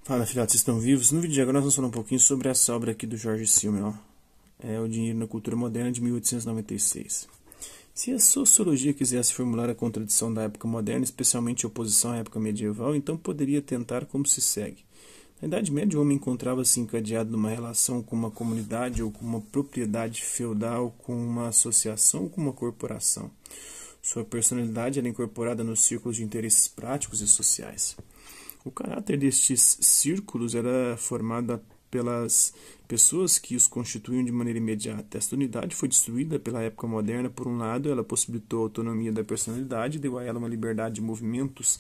Fala, filhotes, vocês estão vivos? No vídeo de agora nós vamos falar um pouquinho sobre essa obra aqui do George Simmel, O Dinheiro na Cultura Moderna, de 1896. Se a sociologia quisesse formular a contradição da época moderna, especialmente a oposição à época medieval, então poderia tentar como se segue. Na Idade Média, o homem encontrava-se encadeado numa relação com uma comunidade ou com uma propriedade feudal, com uma associação ou com uma corporação. Sua personalidade era incorporada nos círculos de interesses práticos e sociais. O caráter destes círculos era formado pelas pessoas que os constituíam de maneira imediata. Esta unidade foi destruída pela época moderna. Por um lado, ela possibilitou a autonomia da personalidade e deu a ela uma liberdade de movimentos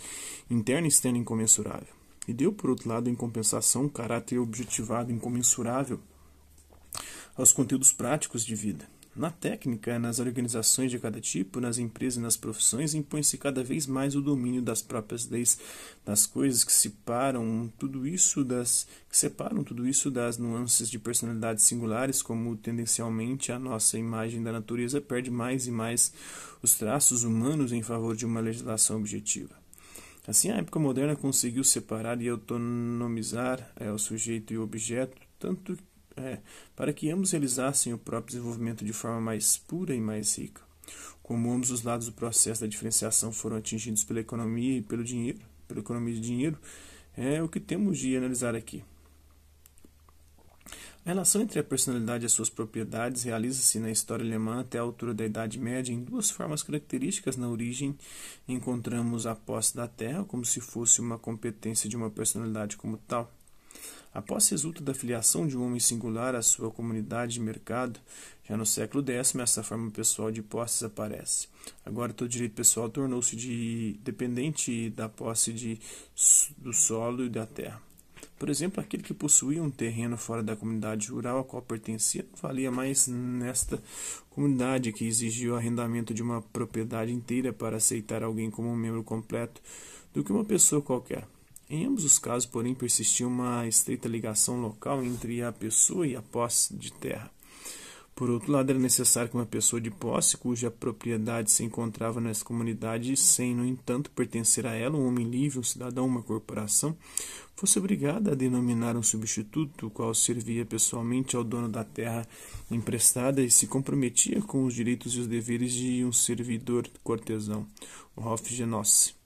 interna e externa incomensurável. E deu, por outro lado, em compensação, um caráter objetivado incomensurável aos conteúdos práticos de vida. Na técnica, nas organizações de cada tipo, nas empresas e nas profissões, impõe-se cada vez mais o domínio das próprias leis, das coisas que separam tudo isso das nuances de personalidades singulares, como tendencialmente a nossa imagem da natureza perde mais e mais os traços humanos em favor de uma legislação objetiva. Assim, a época moderna conseguiu separar e autonomizar o sujeito e o objeto, para que ambos realizassem o próprio desenvolvimento de forma mais pura e mais rica. Como ambos os lados do processo da diferenciação foram atingidos pela economia e pela economia de dinheiro, é o que temos de analisar aqui. A relação entre a personalidade e as suas propriedades realiza-se na história alemã até a altura da Idade Média em duas formas características. Na origem, encontramos a posse da terra como se fosse uma competência de uma personalidade como tal. A posse resulta da filiação de um homem singular à sua comunidade de mercado. Já no século X, essa forma pessoal de posses aparece. Agora, todo direito pessoal tornou-se dependente da posse do solo e da terra. Por exemplo, aquele que possuía um terreno fora da comunidade rural a qual pertencia não valia mais nesta comunidade, que exigia o arrendamento de uma propriedade inteira para aceitar alguém como um membro completo do que uma pessoa qualquer. Em ambos os casos, porém, persistia uma estreita ligação local entre a pessoa e a posse de terra. Por outro lado, era necessário que uma pessoa de posse, cuja propriedade se encontrava nessa comunidade, sem, no entanto, pertencer a ela, um homem livre, um cidadão, uma corporação, fosse obrigada a denominar um substituto, o qual servia pessoalmente ao dono da terra emprestada e se comprometia com os direitos e os deveres de um servidor cortesão, o Hofgenosse.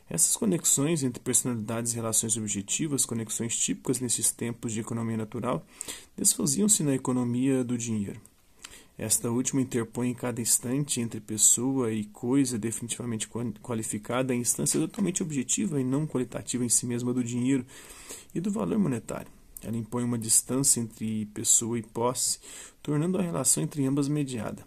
Essas conexões entre personalidades e relações objetivas, conexões típicas nesses tempos de economia natural, desfaziam-se na economia do dinheiro. Esta última interpõe em cada instante entre pessoa e coisa definitivamente qualificada a instância totalmente objetiva e não qualitativa em si mesma do dinheiro e do valor monetário. Ela impõe uma distância entre pessoa e posse, tornando a relação entre ambas mediada.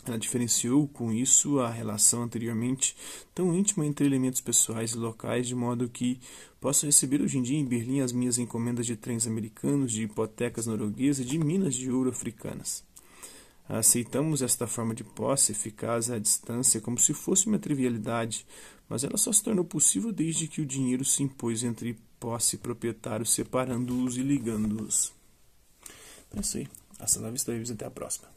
Ela diferenciou com isso a relação anteriormente tão íntima entre elementos pessoais e locais, de modo que posso receber hoje em dia em Berlim as minhas encomendas de trens americanos, de hipotecas norueguesas e de minas de ouro africanas. Aceitamos esta forma de posse eficaz à distância como se fosse uma trivialidade, mas ela só se tornou possível desde que o dinheiro se impôs entre posse e proprietário, separando-os e ligando-os. É isso aí. Hasta la vista, até a próxima.